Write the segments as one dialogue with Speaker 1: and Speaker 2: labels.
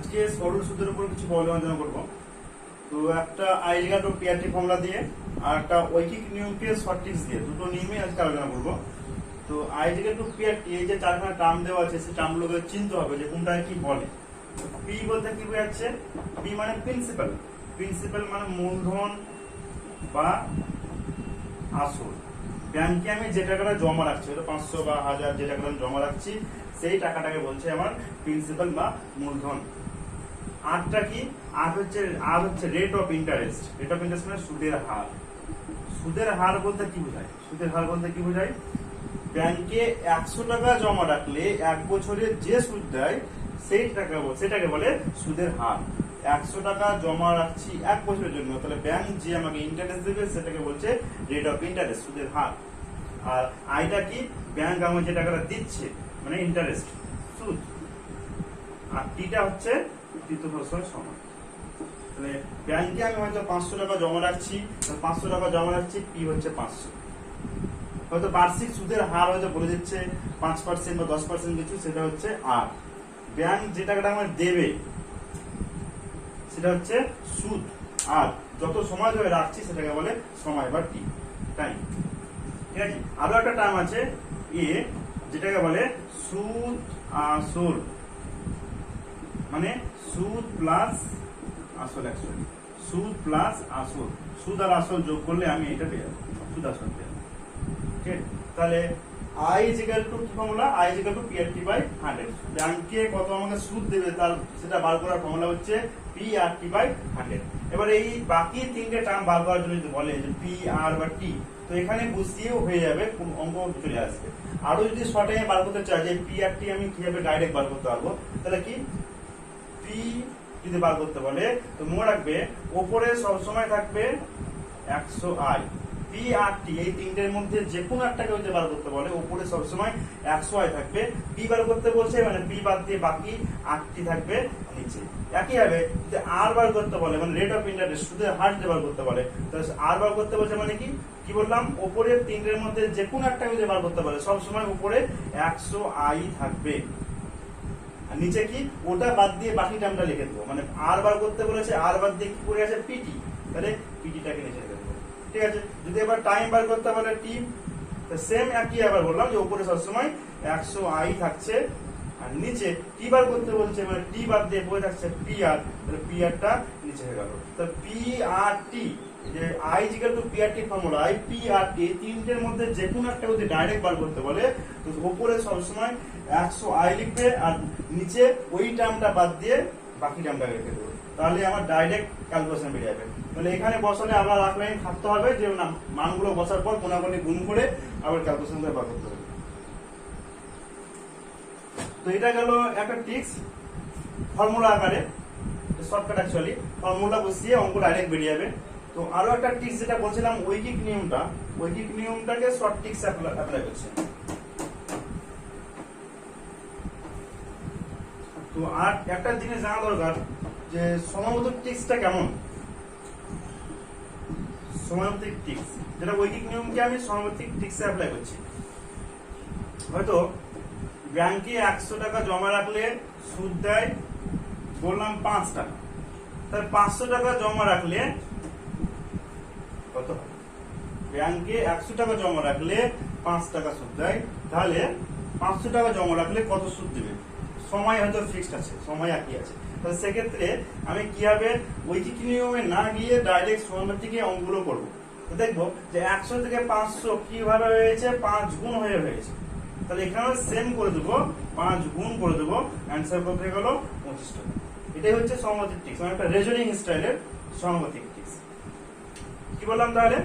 Speaker 1: আজকে সরল সুদের উপর কিছু প্রবলেম আলোচনা করবো। তো একটা আইলিগাট ও পিআরটি ফর্মুলা দিয়ে আর একটা ঐকিক নিয়মকে শর্ট ট্রিক্স দিয়ে দুটো নিয়মে আজকে আলোচনা করবো। তো আইলিগাট ও পিআরটি এই যে চারখানা টার্ম দেওয়া আছে সেই টার্মগুলোকে চিনতে হবে যে কোনটা কি বলে। পি বলতে কি বোঝাচ্ছে? পি মানে প্রিন্সিপাল, প্রিন্সিপাল মানে মূলধন বা আসল। ব্যাংকে আমি যে টাকাটা জমা রাখছি, 500 বা 1000 যে টাকাটা জমা রাখছি সেই টাকাটাকে বলছে আমার প্রিন্সিপাল বা মূলধন। আরটা কি? আর হচ্ছে rate of interest. Rate of interest মানে সুদের হার। সুদের হার বলতে কি বোঝায়? সুদের হার বলতে কি বোঝায়? ব্যাংকে 100 টাকা জমা রাখলে 1 বছরে যে সুদ দেয় সেটাকে বলে সুদের হার। 100 টাকা জমা রাখছি 1 বছরের জন্য, তাহলে ব্যাংক যে আমাকে ইন্টারেস্ট দেবে সেটাকে বলছে রেট অফ ইন্টারেস্ট, সুদের হার। আর আইটা কি? ব্যাংক আমাকে যে টাকাটা দিচ্ছে মানে ইন্টারেস্ট, সুদ। আর টিটা হচ্ছে সময়। তাহলে ব্যাংকে আমি হয়তো 500 টাকা জমা রাখছি, 500 টাকা জমা রাখছি, পি হচ্ছে 500। হয়তো বার্ষিক সুদের হার হয়তো বলে দিচ্ছে 5% বা 10% কিছু, সেটা হচ্ছে আর। ব্যাংক যে টাকাটা আমার দেবে সেটা হচ্ছে সুদ। আর যত সময় ধরে রাখছি সেটাকে বলে সময় বা টি, টাইম। ঠিক আছে? আরো একটা টার্ম আছে এ, যেটাকে বলে সুদ আসল, মানে সুদ প্লাস আসল। অ্যাকচুয়ালি সুদ প্লাস আসল, সুদ আর আসল যোগ করলে আমি এটা পেয়ে যাবো, সুদ আসল পেয়ে যাবো। ঠিক আছে? তাহলে I is equal to কি formula? I is equal to PRT by 100। ব্যাংকে কত আমাকে সুদ দেবে তার সেটা বার করার ফর্মুলা হচ্ছে PRT by 100। এবার এই বাকি তিনটে টার্ম বার করার জন্য যদি বলে যে পি আর বা টি, তো এখানে বুঝিয়েও হয়ে যাবে, কোন অঙ্ক চলে আসবে। আরো যদি শর্টে বার করতে চাই যে PRT আমি কিভাবে ডাইরেক্ট বার করতে পারবো, তাহলে কি পি যদি বার করতে বলে তো মনে রাখবে ওপরে সবসময় থাকবে 100i। পি আর টি এই তিনটের মধ্যে যে কোনো একটাকে যদি বার করতে বলে উপরে সবসময় 100i থাকবে। পি বার করতে বলছে মানে পি বাদ দিয়ে বাকি 8টি থাকবে নিচে। একইভাবে যদি আর বার করতে বলে মানে রেট অফ ইন্টারেস্ট, সুদের হার যদি বার করতে বলে, তাহলে আর বার করতে বলছে মানে কি বললাম? উপরের তিনটের মধ্যে যে কোনো একটাকে যদি বার করতে বলে সবসময় উপরে 100i থাকবে। আর নিচে কি? ওটা বাদ দিয়ে বাকি টার্মটা লিখে দেবো। মানে আর বার করতে বলেছে, আর বাদ দিয়ে কি করে আছে? পিটি, তাহলে পিটিটাকে নিচে লিখে দেবো। ঠিক আছে? যদি এবার টাইম বার করতে বলে টি, সেম একই আবার বললাম যে উপরে সবসময় 100i থাকছে, আর নিচে টি বার করতে বলছে মানে টি বাদ দিয়ে পড়ে থাকছে পি আর, তাহলে পি আরটা নিচে হয়ে গেল। তো পি আর টি, যে I equal to PRT formula, I P R T তিনটের মধ্যে যে কোনো একটা যদি ডাইরেক্ট বার করতে বলে তো উপরে সবসময় 100i লিখবে আর নিচে ওই টার্মটা বাদ দিয়ে বাকি টার্মটা রেখে দেবে, তাহলে আমার ডাইরেক্ট ক্যালকুলেশন বেরিয়ে যাবে। তাহলে এখানে বসালে আবার এক লাইন থাকতে হবে যে মানগুলো বসার পর কোনাগুনি গুণ করে আবার ক্যালকুলেশন করে বার করতে হবে। তো এটা গেল একটা ট্রিক্স ফর্মুলা আকারে, শর্টকাট। অ্যাকচুয়ালি ফর্মুলা বসিয়ে অঙ্ক ডাইরেক্ট বেরিয়ে যাবে। তো আরো একটা ট্রিক্স যেটা বলছিলাম ঐকিক নিয়মটা, ঐকিক নিয়মটাকে শর্ট ট্রিক্স অ্যাপ্লাই করছে। তো আর একটা জিনিস জানা দরকার যে সমানুপাতিক ট্রিক্সটা কেমন। সমানুপাতিক ট্রিক্স যেটা ঐকিক নিয়মকে আমি সমানুপাতিক ট্রিক্সে অ্যাপ্লাই করছি। হয়তো ব্যাংকে 100 টাকা জমা রাখলে সুদ দেয় বললাম 5 টাকা, তাহলে 500 টাকা জমা রাখলে কত? ব্যাংকে 100 টাকা জমা রাখলে 5 টাকা সুদ দেয়, তাহলে 500 টাকা জমা রাখলে কত সুদ দেবে? সময় হয়তো ফিক্সড আছে, সময় একই আছে। তাহলে সেক্ষেত্রে আমি কিভাবে ঐকিক নিয়মে না গিয়ে ডাইরেক্ট সমানুপাতিকে অঙ্কগুলো করবো। তো দেখবো যে 100 থেকে 500 কিভাবে হয়েছে? 5 গুণ হয়ে গেছে। তাহলে এখানে সেম করে দেবো, 5 গুণ করে দেবো, অ্যান্সার করতে গেল 25 টাকা। এটাই হচ্ছে সমানুপাতিক ট্রিক্স, মানে একটা রেজনিং স্টাইলের সমানুপাতিক ট্রিক্স। কি বললাম তাহলে?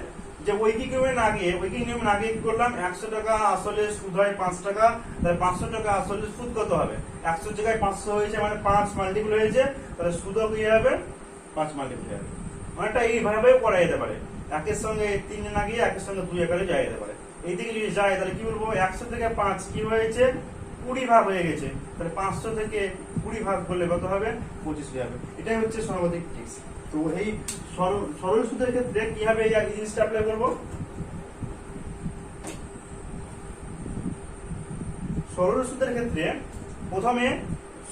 Speaker 1: যে ঐকিক নিয়মে না গিয়ে কি করলাম? 100 টাকা আসলে সুদ হয় 5 টাকা, তাহলে 500 টাকা আসলে সুদ কত হবে? 100 জায়গায় 500 হয়েছে মানে 5 মাল্টিপল হয়েছে, তাহলে সুদও কি হবে? 5 মাল্টিপল হবে। মানেটা এইভাবে করা যেতে পারে, একের সঙ্গে 3 না গিয়ে একের সঙ্গে 2 আকারে যাওয়া যেতে পারে। এই দিকে যদি যায় তাহলে কি বলবো? 100 থেকে 5 কি হয়েছে? 20 ভাগ হয়ে গেছে, তাহলে 500 থেকে 20 ভাগ করলে কত হবে? 25 হয়ে যাবে। এটাই হচ্ছে সমানুপাতিক ট্রিক্স। তো এই সরল সুদের ক্ষেত্রে কিভাবে এই জিনিসটা অ্যাপ্লাই করব? সরল সুদের ক্ষেত্রে প্রথমে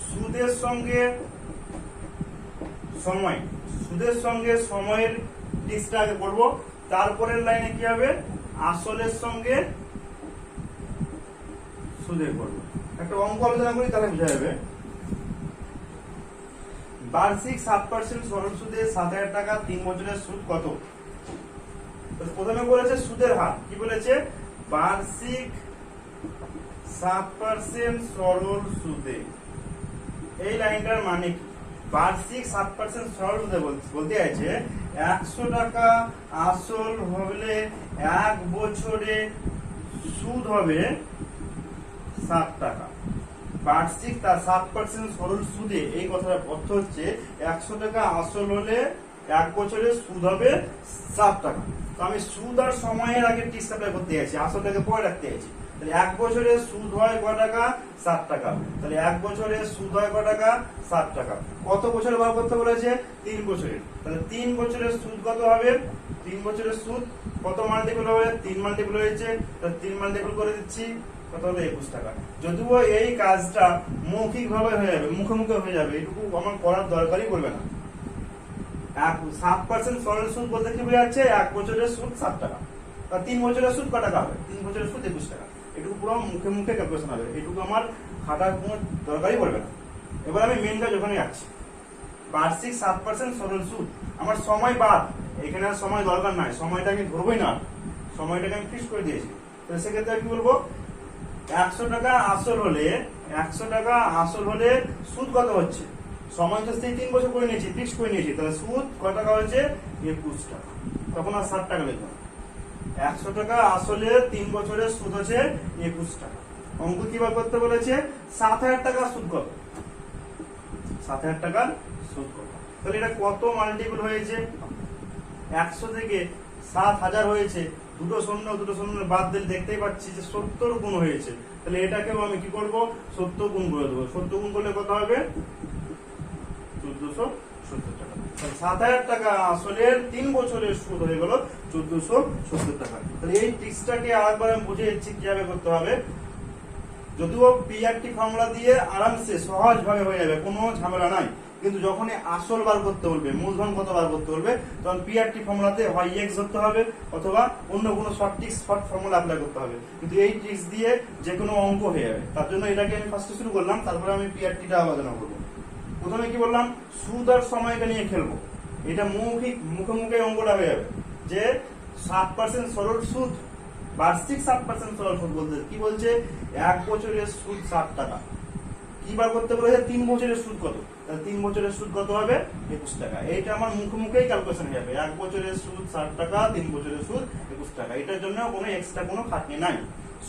Speaker 1: সুদের সঙ্গে সময়, সুদের সঙ্গে সময়ের টিক্সটা আগে করবো, তারপরের লাইনে কি হবে আসলের সঙ্গে সুদের করবো। একটা অঙ্ক আলোচনা করি তাহলে বোঝা যাবে। বার্ষিক 7% সরল সুদে 7,000 টাকা 3 বছরের সুদ কত? প্রথমে বলেছে সুদের হার, কি বলেছে বার্ষিক 7% সরল সুদে। এই লাইনটার মানে কি? বার্ষিক 7% সরল সুদে বলতে আছে 100 টাকা আসল হলে 1 বছরে সুদ হবে 7 টাকা। বার্ষিক তার 7% সরল সুদে, এই কথার অর্থ হচ্ছে 100 টাকা আসল হলে 1 বছরে সুদ হবে 7 টাকা। তো আমি সুদ আর সময়ের আগে টিক্স অ্যাপ্লাই করতে যাচ্ছি, আসলটাকে পরে রাখতে যাচ্ছি। তাহলে 1 বছরে সুদ হয় কয় টাকা? 7 টাকা। তাহলে 1 বছরে সুদ হয় কয় টাকা? 7 টাকা। কত বছরে বার করতে বলেছে? 3 বছরের। তাহলে 3 বছরের সুদ কত হবে? 3 বছরের সুদ কত মাল্টিপল হবে? 3 মাল্টিপল হয়েছে, তাহলে 3 মাল্টিপল করে দিচ্ছি, কত হলো? 21 টাকা। যদিও এই কাজটা মৌখিক ভাবে হয়ে যাবে, মুখে মুখে হয়ে যাবে, এটুকু আমার করার দরকারই পড়বে না। 7% সরল সুদ বলতে কি বোঝাচ্ছে? 1 বছরের সুদ 7 টাকা। 3 বছরের সুদ কত টাকা হবে? 3 বছরের সুদ 21 টাকা। এটুকু পুরো মুখে মুখে ক্যালকুলেশন হবে, এটুকু আমার খাটার কোনো দরকারই পড়বে না। এবার আমি মেন কাজ ওখানে যাচ্ছি। বার্ষিক 7% সরল সুদ, আমার সময় বাদ, এখানে আর সময় দরকার নাই, সময়টা আমি ধরবই না, সময়টাকে আমি ফিক্স করে দিয়েছি। তো সেক্ষেত্রে কি বলবো? 100 টাকা আসল হলে 100 টাকা আসল হলে সুদ কত হচ্ছে? সময় তো সেই 3 বছর করে নিয়েছি, ফিক্স করে নিয়েছি, তাহলে সুদ কত টাকা হচ্ছে? 21 টাকা। তখন আর 60 টাকা লিখবো না। 100 টাকা আসলে 3 বছরের সুদ হচ্ছে 21 টাকা। অঙ্ক কিভাবে করতে বলেছে? 7,000 টাকা সুদ কত? 7,000 টাকার সুদ কত? তাহলে এটা কত মাল্টিপল হয়েছে? 100 থেকে 7,000 হয়েছে, দুটো শূন্য বাদ দিলে দেখতেই পাচ্ছি যে 70 গুণ হয়েছে। তাহলে এটাকেও আমি কি করব? 70 গুণ করে দেবো। 70 গুণ করলে কত হবে? 1470 টাকা। 7,000 টাকা আসলে 3 বছরের সুদ হয়ে গেল 1470 টাকা। তাহলে এই ট্রিক্সটাকে আরেকবার আমি বুঝিয়ে দিচ্ছি কিভাবে করতে হবে। যদিও পিআরটি ফর্মুলা দিয়ে আরামসে সহজ ভাবে হয়ে যাবে, কোনো ঝামেলা নাই, কিন্তু যখন আসল বার করতে বলবে, মূলধন কত বার করতে বলবে, তখন পিআরটি ফর্মুলাতে হয় এক্স ধরতে হবে অথবা অন্য কোনো শর্ট ফর্মুলা অ্যাপ্লাই করতে হবে। কিন্তু এই ট্রিক্স দিয়ে যে কোনো অঙ্ক হয়ে যাবে, তার জন্য এটাকে আমি ফার্স্টে শুরু করলাম, তারপরে আমি পিআরটিটা আলোচনা করবো। প্রথমে কি বললাম? সুদ আর সময়কে নিয়ে খেলবো। এটা মৌখিক, মুখে মুখে অঙ্কটা হয়ে যাবে যে 7% সরল সুদ, বার্ষিক 7% সরল সুদ বলতে কি বলছে? 1 বছরের সুদ 7 টাকা। কি বার করতে বলেছে? 3 বছরের সুদ কত? তাহলে 3 বছরের সুদ কত হবে? 21 টাকা। এইটা আমার মুখে মুখেই ক্যালকুলেশন হয়ে যাবে। 1 বছরের সুদ 7 টাকা, 3 বছরের সুদ 21 টাকা। এটার জন্য কোনো এক্সট্রা কোনো খাটনি নাই।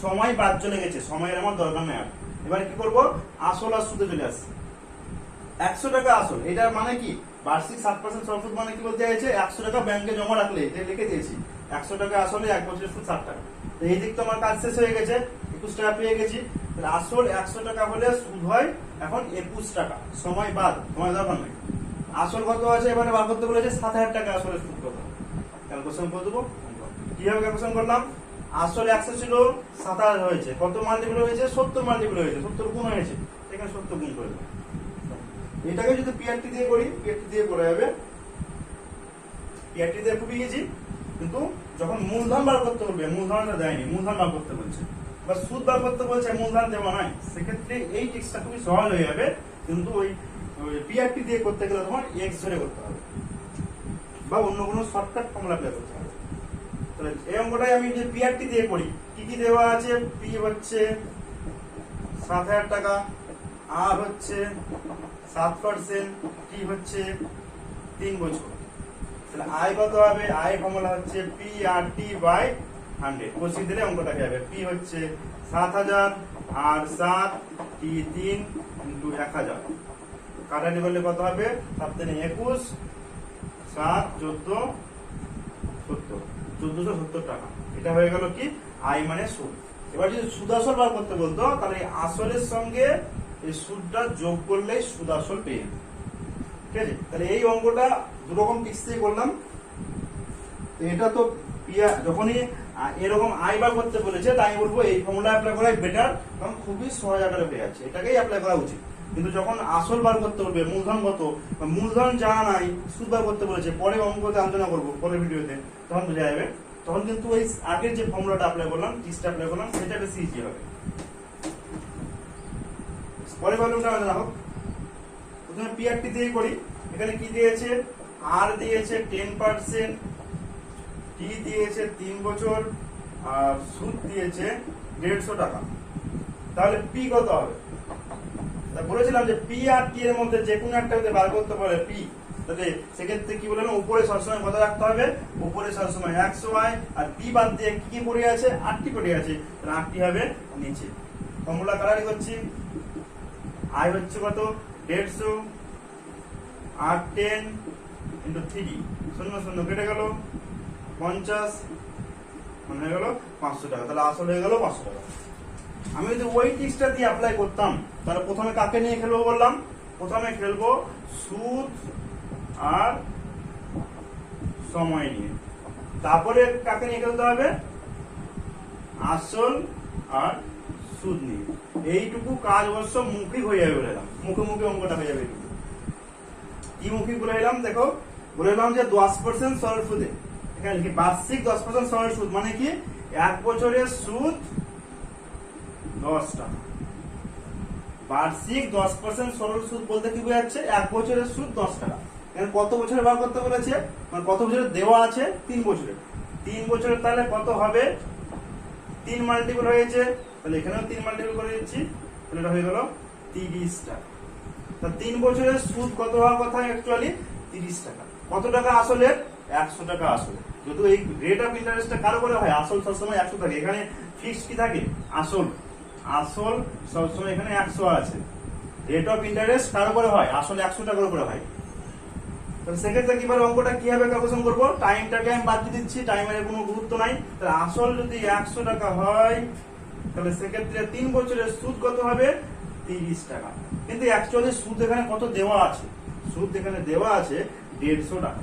Speaker 1: সময় বাদ চলে গেছে, সময়ের আমার দরকার নেই আর। এবার কি করব? আসল আর সুদে চলে আসছে। 100 টাকা আসল, এটার মানে কি? বার্ষিক 7% সরল সুদ মানে কি বলতে চাইছে? 100 টাকা ব্যাংকে জমা রাখলে, এটা লিখে দিয়েছি 100 টাকা আসলে 1 বছরের সুদ 7 টাকা। তো এই দিক তো আমার কাজ শেষ হয়ে গেছে, 21 টাকা পেয়ে গেছি। তাহলে আসল 100 টাকা হলে সুদ হয় এখন 21 টাকা, সময় বাদ, তোমার দরকার নেই। আসল কত আছে এবারে বার করতে বলেছে? 7,000 টাকা আসলে সুদ কত? ক্যালকুলেশন করে দেবো। কিভাবে ক্যালকুলেশন করলাম? আসলে 100 ছিল, 7,000 হয়েছে, কত মাল্টিপল হয়েছে? 70 মাল্টিপল হয়েছে, 70 গুণ হয়েছে, এখানে 70 গুণ করে দেবো। এটাকে যদি পিআরটি দিয়ে করি, পিআরটি দিয়ে করা যাবে, পিআরটি দিয়ে খুবই ইজি। কিন্তু যখন মূলধন বার করতে বলবে, মূলধনটা দেয়নি, মূলধন বার করতে বলছে বা সুদ বার করতে বলছে, মূলধন দেওয়া নাই, সেক্ষেত্রে এই ট্রিক্সটা খুবই সহজ হয়ে যাবে। কিন্তু ওই পিআরটি দিয়ে করতে গেলে তোমার এক্স ধরে করতে হবে বা অন্য কোনো শর্টকাট ফর্মুলা অ্যাপ্লাই করতে হবে। তাহলে এই অঙ্কটাই আমি যদি পিআরটি দিয়ে করি, কি কি দেওয়া আছে? পি হচ্ছে 7,000 টাকা, আর হচ্ছে 7%, টি হচ্ছে 3 বছর। তাহলে আয় কত হবে? আয় ফর্মুলা হচ্ছে পি আর টি বাই 100। বসিয়ে দিলে অঙ্কটা কি হবে? পি হচ্ছে 7,000 আর 7, টি 3 ইন্টু 1,000। কাটাটি করলে কত হবে? 7 × 21, 7, 14, 70, 1470 টাকা। এটা হয়ে গেল কি? আয় মানে সুদ। এবার যদি সুদ আসল বার করতে বলতো, তাহলে আসলের সঙ্গে এই সুদটা যোগ করলেই সুদ আসল পেয়ে যাবে। ঠিক আছে? তাহলে এই অঙ্কটা দুরকম ট্রিক্স দিয়ে করলাম। এটা তো যখনই এরকম আয় বার করতে বলেছে, তাই বলবো এই ফর্মুলা অ্যাপ্লাই করাই বেটার, কারণ খুবই সহজ আকারে পেয়ে যাচ্ছে, এটাকেই অ্যাপ্লাই করা উচিত। কিন্তু যখন আসল বার করতে বলবে মূলধন কত, মূলধন জানা নাই, সুদ বার করতে বলেছে, পরে অঙ্কতে আলোচনা করবো পরের ভিডিওতে, তখন বোঝা যাবে। তখন কিন্তু ওই আগের যে ফর্মুলাটা অ্যাপ্লাই করলাম, টিসটা অ্যাপ্লাই করলাম, সেটা বেশি ইজি হবে। পরের প্রবলেমটা আলোচনা হোক। প্রথমে পিআরটি দিয়ে করি। এখানে কি দিয়েছে, আর দিয়েছে 10%, টি দিয়েছে 3 বছর, আর সুদ দিয়েছে 150 টাকা। তাহলে পি কত হবে? বলেছিলাম যে পি আর টি এর মধ্যে যে কোনো একটা বার করতে পারে পি, তাহলে সেক্ষেত্রে কি বললাম, উপরে সবসময় কত রাখতে হবে, উপরে সবসময় 100 হয়, আর পি বাদ দিয়ে কি কি পড়ে আছে, 8টি পড়ে আছে, তাহলে 8টি হবে নিচে। ফর্মুলা কালারি করছি। আই হচ্ছে কত, 150, আর 10 ইন্টু 3, 0 0 কেটে গেল, 50 মানে হয়ে গেল 500 টাকা। তাহলে আসল হয়ে গেল 500 টাকা। আমি যদি ওই টিক্সটা দিয়ে অ্যাপ্লাই করতাম, তাহলে প্রথমে কাকে নিয়ে খেলবো বললাম, প্রথমে খেলবো সুদ আর সময় নিয়ে, তারপরে কাকে নিয়ে খেলতে হবে, আসল আর সুদ নিয়ে। এইটুকু কাজ অবশ্য মুখী হয়ে যাবে বলে এলাম, মুখে মুখে অঙ্কটা হয়ে যাবে। এইটুকু কি মুখী বলে এলাম, দেখো বলে এলাম যে 10% সরল সুদে, এখানে লিখি বার্ষিক 10% সরল সুদ, মানে কি 1 বছরের সুদ 10 টাকা। বার্ষিক 10% সরল সুদ বলতে কি বোঝাচ্ছে, 1 বছরের সুদ 10 টাকা। এখানে কত বছরে বার করতে বলেছে, মানে কত বছরের দেওয়া আছে, 3 বছরের। 3 বছরের তাহলে কত হবে, 3 মাল্টিপল হয়েছে, তাহলে এখানেও 3 মাল্টিপল করে দিচ্ছি, তাহলে এটা হয়ে গেল 30 টাকা। তা 3 বছরের সুদ কত হওয়ার কথা, অ্যাকচুয়ালি 30 টাকা। কত টাকা আসলে, 100 টাকা আসলে। যেহেতু এই রেট অফ ইন্টারেস্টটা কারো করে হয়, আসল সবসময় 100 থাকে, এখানে ফিক্সড কি থাকে, আসল, আসল সবসময় এখানে 100 আছে। রেট অফ ইন্টারেস্ট কারো করে হয়, আসলে 100 টাকার উপরে হয়। তাহলে সেক্ষেত্রে কিভাবে অঙ্কটা কিভাবে ক্যালকুলেশন করবো, টাইমটাকে আমি বাদ দিয়ে দিচ্ছি, টাইমের কোনো গুরুত্ব নাই। তাহলে আসল যদি 100 টাকা হয়, তাহলে সেক্ষেত্রে 3 বছরের সুদ কত হবে, 30 টাকা। কিন্তু অ্যাকচুয়ালি সুদ এখানে কত দেওয়া আছে, সুদ এখানে দেওয়া আছে 150 টাকা।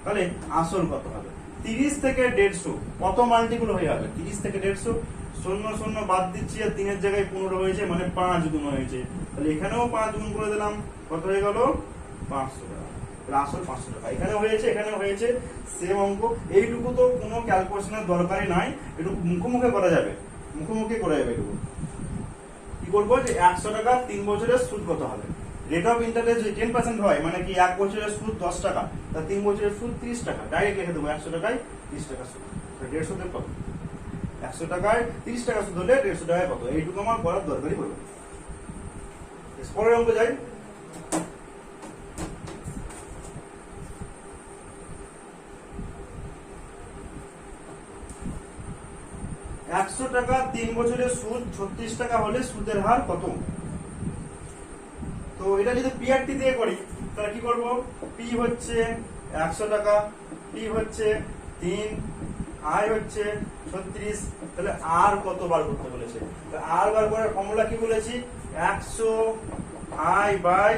Speaker 1: তাহলে আসল কত হবে, 30 থেকে 150 কত মাল্টিপল হয়ে যাবে, 30 থেকে 150, 0 0 বাদ দিচ্ছি, আর 3 এর জায়গায় 15 হয়েছে, মানে 5 গুণ হয়েছে। তাহলে এখানেও 5 গুণ করে দিলাম, কত হয়ে গেল, 500 টাকা। আসল 500 টাকা। এখানে হয়েছে, এখানেও হয়েছে, সেম অঙ্ক। এইটুকু তো কোনো ক্যালকুলেশনের দরকারই নাই, এটুকু মুখোমুখি করা যাবে, মুখোমুখি করা যাবে। এটুকু কি করবো, যে 100 টাকা 3 বছরের সুদ কত হবে, রেট অফ ইন্টারেস্ট যদি 10% হয়, মানে কি 1 বছরের সুদ 10 টাকা, তা 3 বছরের সুদ 30 টাকা। ডাইরেক্ট লিখে দেবো 100 টাকায় 30 টাকা সুদ। 150 তে কত, 100 টাকায় 30 টাকা সুদ হলে 150 টাকায় কত, এইটুকু আমার করার দরকারই পড়বে। পরের অঙ্ক যাই। একশো টাকা 3 বছরের সুদ 36 টাকা হলে সুদের হার কত? তো এটা যদি পিআরটি দিয়ে করি, তাহলে কি করব, পি হচ্ছে 100 টাকা, পি হচ্ছে 3, আই হচ্ছে 36, তাহলে আর কত বার করতে বলেছে, আর বার করার ফর্মুলা কি বলেছি, 100 আই বাই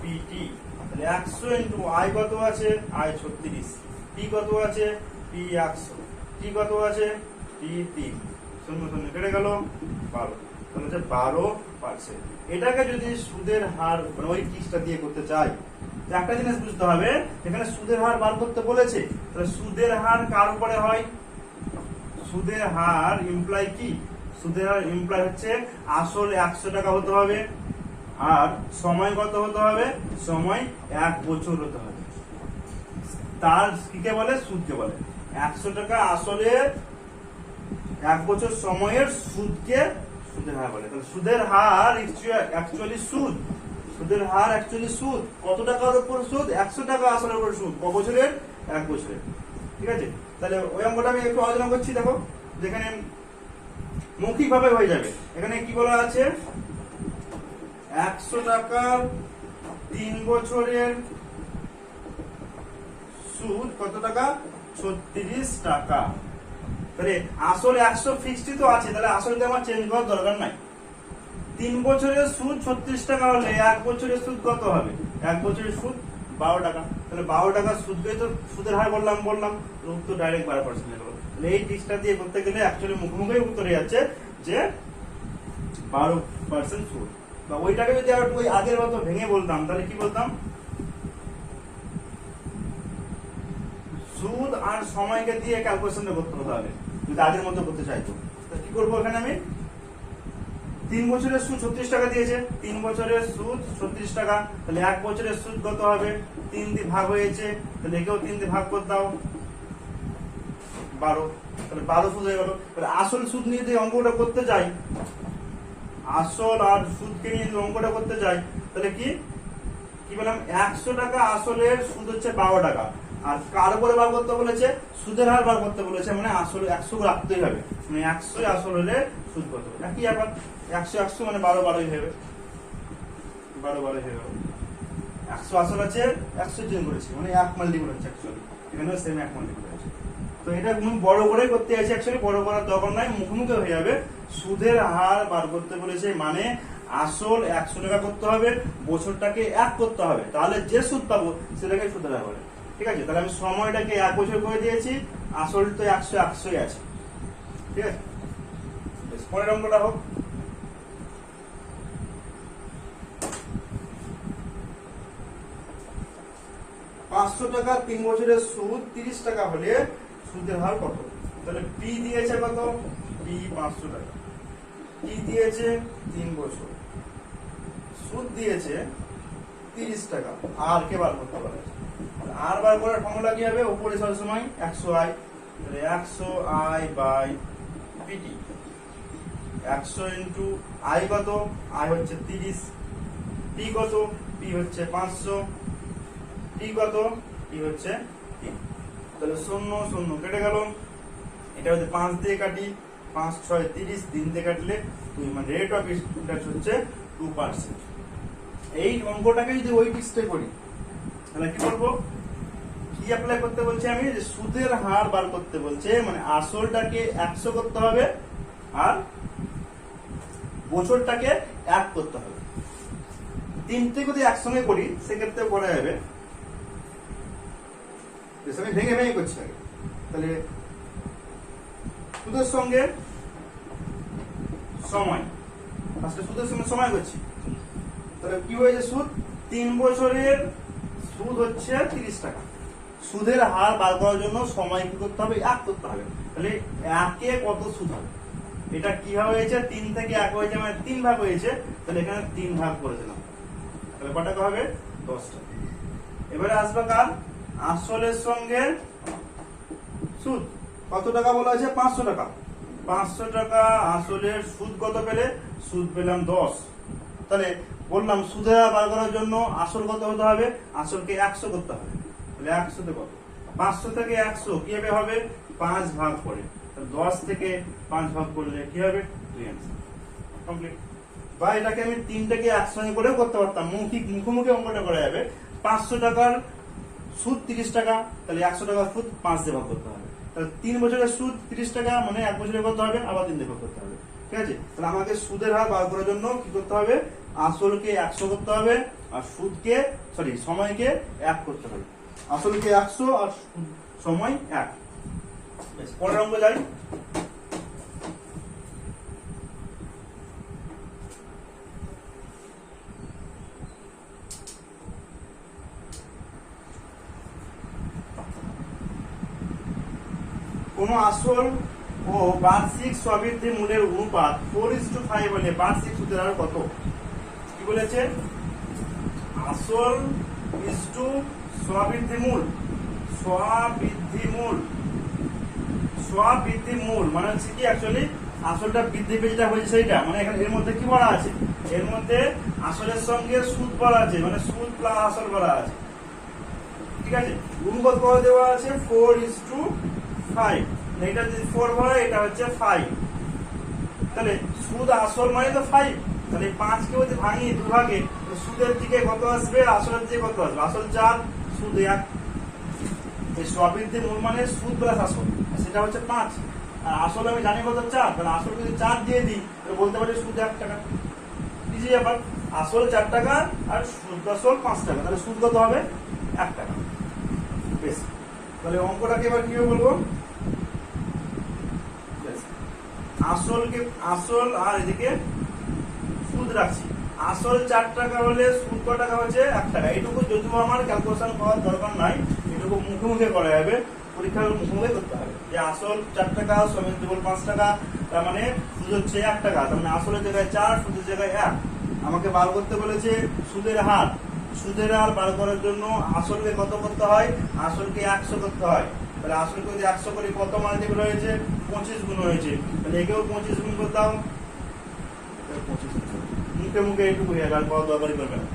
Speaker 1: পিটি। তাহলে 100 ইন্টু আই কত আছে, আই 36, পি কত আছে, পি 100, টি কত আছে, টি 3, 0 0 কেটে গেল 12, তাহলে হচ্ছে 12%। এটাকে যদি সুদের হার মানে ওই টিক্সটা দিয়ে করতে চাই, একটা জিনিস বুঝতে হবে, এখানে সুদের হার বার করতে বলেছে, তাহলে সুদের হার কার উপরে হয়, সুদের হার ইমপ্লাই কি, সুদের হার ইমপ্লাই হচ্ছে আসল 100 টাকা হতে হবে, আর সময় কত হতে হবে, সময় 1 বছর হতে হবে। তার কিকে বলে, সুদকে বলে। 100 টাকা আসলে 1 বছর সময়ের সুদকে সুদের হার বলে। তাহলে সুদের হার অ্যাকচুয়ালি সুদ, সুদের হার অ্যাকচুয়ালি সুদ, কত টাকার উপর সুদ, 100 টাকা আসলের উপর সুদ, ক বছরের, 1 বছরের। ঠিক আছে, তাহলে ওই অঙ্কটা আমি একটু আলোচনা করছি। দেখো, যেখানে মৌখিক ভাবে হয়ে যাবে, এখানে কি বলা আছে, 100 টাকার 3 বছরের সুদ কত টাকা, 36 টাকা। তাহলে আসলে 100 ফিক্সড তো আছে, তাহলে আসলে আমার চেঞ্জ করার দরকার নাই। 3 বছরের সুদ 36 টাকা হলে 1 বছরের সুদ কত হবে, 1 বছরের সুদ 12 টাকা। তাহলে 12 টাকা সুদকে তো সুদের হার বললাম, উত্তর ডাইরেক্ট 12% হলো। তাহলে এই টিক্সটা দিয়ে করতে গেলে অ্যাকচুয়ালি মুখোমুখি উত্তর হয়ে যাচ্ছে যে 12% সুদ। বা ওইটাকে যদি আর ওই আগের মতো ভেঙে বলতাম তাহলে কি বলতাম, সুদ আর সময়কে দিয়ে ক্যালকুলেশনটা করতে হতে হবে যদি আগের মতো করতে চাইতো। কি করবো এখানে আমি 3 বছরের সুদ 36 টাকা দিয়েছে, 3 বছরের সুদ 36 টাকা, তাহলে 1 বছরের সুদ কত হবে, 3 দিয়ে ভাগ হয়েছে, তাহলে একেও 3 দিয়ে ভাগ করে দাও 12, তাহলে 12 সুদ হয়ে গেল। তাহলে আসল সুদ নিয়ে যদি অঙ্কটা করতে যাই, আসল আর সুদকে নিয়ে যদি অঙ্কটা করতে যাই তাহলে কি বললাম, 100 টাকা আসলের সুদ হচ্ছে 12 টাকা, আর কার উপরে বার করতে বলেছে, সুদের হার বার করতে বলেছে, মানে আসলে 100 রাখতেই হবে, মানে 100 আসল হলে সুদ কত, নাকি আবার 100 মানে 12 হয়ে যাবে, 12 হয়ে গেল। 100 আসল আছে, 100 চেঞ্জ করেছি, মানে 1 মাল্টিপল হচ্ছে অ্যাকচুয়ালি, এখানেও সেম 1 মাল্টিপল আছে। তো এটা বড় করে করতে আছে, অ্যাকচুয়ালি বড় করার দরকার নাই, মুখোমুখি হয়ে যাবে। সুদের হার বার করতে বলেছে মানে আসল 100 টাকা করতে হবে, বছরটাকে 1 করতে হবে, তাহলে যে সুদ পাবো সেটাকে সুদের হার বলে। ঠিক আছে, তাহলে আমি সময়টাকে 1 বছর করে দিয়েছি, আসল তো 100 আছে। ঠিক আছে, পরের অঙ্কটা হোক। পাঁচশো টাকা 3 বছরের সুদ 30 টাকা হলে সুদের হার কত? তাহলে পি দিয়েছে কত, পি 500 টাকা, পি দিয়েছে 3 বছর, সুদ দিয়েছে 30 টাকা, আর কে বার করতে পারে, আর বার করার ফর্মুলা কি হবে, উপরে সবসময় 100i, তাহলে 100i by PT, 100 into I কত, আই হচ্ছে 30, পি কত, পি হচ্ছে 500, টি কত, টি হচ্ছে 3, তাহলে 0 0 কেটে গেল, এটা হচ্ছে 5 দিয়ে কাটি, 5 6 30, 3 দিয়ে কাটলে 2, মানে রেট অফ ইন্টারেস্ট হচ্ছে 2%। এই অঙ্কটাকে যদি ওই টিক্সটে করি তাহলে কি করবো, কি অ্যাপ্লাই করতে বলছে আমি, যে সুদের হার বার করতে বলছে, মানে আসলটাকে 100 করতে হবে আর বছরটাকে 1 করতে হবে। তিনটে যদি একসঙ্গে করি সেক্ষেত্রে করা যাবে, আমি ভেঙে করছি আগে। তাহলে সুদের সঙ্গে সময়, আজকে সুদের সঙ্গে সময় করছি, তাহলে কি হয়েছে, সুদ 3 বছরের সুদ হচ্ছে 30 টাকা, সুদের হার বার করার জন্য সময় কি করতে হবে, 1 করতে হবে, তাহলে 1-এ কত সুদ হবে, এটা কিভাবে হয়েছে, 3 থেকে 1 হয়েছে, মানে 3 ভাগ হয়েছে, তাহলে এখানে 3 ভাগ করে দিলাম, তাহলে কত টাকা হবে, 10 টাকা। এবারে আসবে কার, আসলের সঙ্গে সুদ, কত টাকা বলা হয়েছে, 500 টাকা, 500 টাকা আসলের সুদ কত পেলে, সুদ পেলাম 10, তাহলে বললাম সুদের হার বার করার জন্য আসল কত হতে হবে, আসলকে 100 করতে হবে, তাহলে 100 তে কত, 500 থেকে 100 কিভাবে হবে, 5 ভাগ করে, 10 থেকে 5 ভাগ করলে কি হবে, 2 অ্যান্সার কমপ্লিট। বা এটাকে আমি তিনটাকে একসঙ্গে করেও করতে পারতাম, মুখোমুখি অঙ্কটা করা যাবে, 500 টাকার সুদ 30 টাকা, তাহলে 100 টাকার সুদ 5 দিয়ে ভাগ করতে হবে, তাহলে 3 বছরের সুদ 30 টাকা, মানে 1 বছরে করতে হবে, আবার 3 দিয়ে ভাগ করতে হবে। ঠিক আছে, তাহলে আমাকে সুদের হার বার করার জন্য কি করতে হবে, আসলকে 100 করতে হবে আর সময়কে 1 করতে হবে, আসলকে 100 আর সময় 1। পরের অঙ্ক যাই। কোন আসল ও বার্ষিক স্ববৃদ্ধি মূল্যের অনুপাত 4:5 হলে বার্ষিক সুদের হার কত? কি বলেছে? আসল ইসটু স্ববৃদ্ধি মূল, স্ববৃদ্ধি মূল মানে হচ্ছে কি, অ্যাকচুয়ালি আসলটা বৃদ্ধি পেয়ে যেটা হয়েছে সেইটা, মানে এখানে এর মধ্যে কি বলা আছে, এর মধ্যে আসলের সঙ্গে সুদ বলা আছে, মানে সুদ প্লাস আসল বলা আছে। ঠিক আছে, অনুপাত কত দেওয়া আছে, 4:5, এটা যদি 4 হয় এটা হচ্ছে 5, তাহলে সুদ আসল মানে তো 5, তাহলে 5 কে যদি ভাঙি 2 ভাগে, সুদের দিকে কত আসবে, আসলের দিকে কত আসবে, আসল 4, সুদ 1। এই স্ববৃদ্ধি মূল মানে সুদ প্লাস আসল, সেটা হচ্ছে 5, আর আসল আমি জানি কত 4, তাহলে আসল যদি 4 দিয়ে দিই তাহলে বলতে পারি সুদ 1 টাকা। ইজি ব্যাপার, আসল 4 টাকা আর সুদ আসল 5 টাকা, তাহলে সুদ কত হবে, 1 টাকা। বেশ, তাহলে অঙ্কটাকে এবার কিভাবে বলবো, আসল আর এদিকে সুদ রাখছি, আসল 4 টাকা হলে সুদ কত টাকা হচ্ছে 1 টাকা। এইটুকু যদিও আমার ক্যালকুলেশন করার দরকার নাই, এটুকু মুখে মুখে করা যাবে, পরীক্ষার মুখে মুখে করতে হবে যে আসল 4 টাকা সমেত দেবল 5 টাকা, তার মানে সুদ হচ্ছে 1 টাকা, তার মানে আসলের জায়গায় 4, সুদের জায়গায় 1। আমাকে বার করতে বলেছে সুদের হার। সুদের হার বার করার জন্য আসলকে কত করতে হয়, আসলকে 100 করতে হয়। তাহলে আসলকে যদি 100 করি কত মাল্টিপল হয়েছে, 25 গুণ হয়েছে, তাহলে একেও 25 গুণ করতাম। মুখে মুখে এইটুকু আর কত দরকারই করবে না।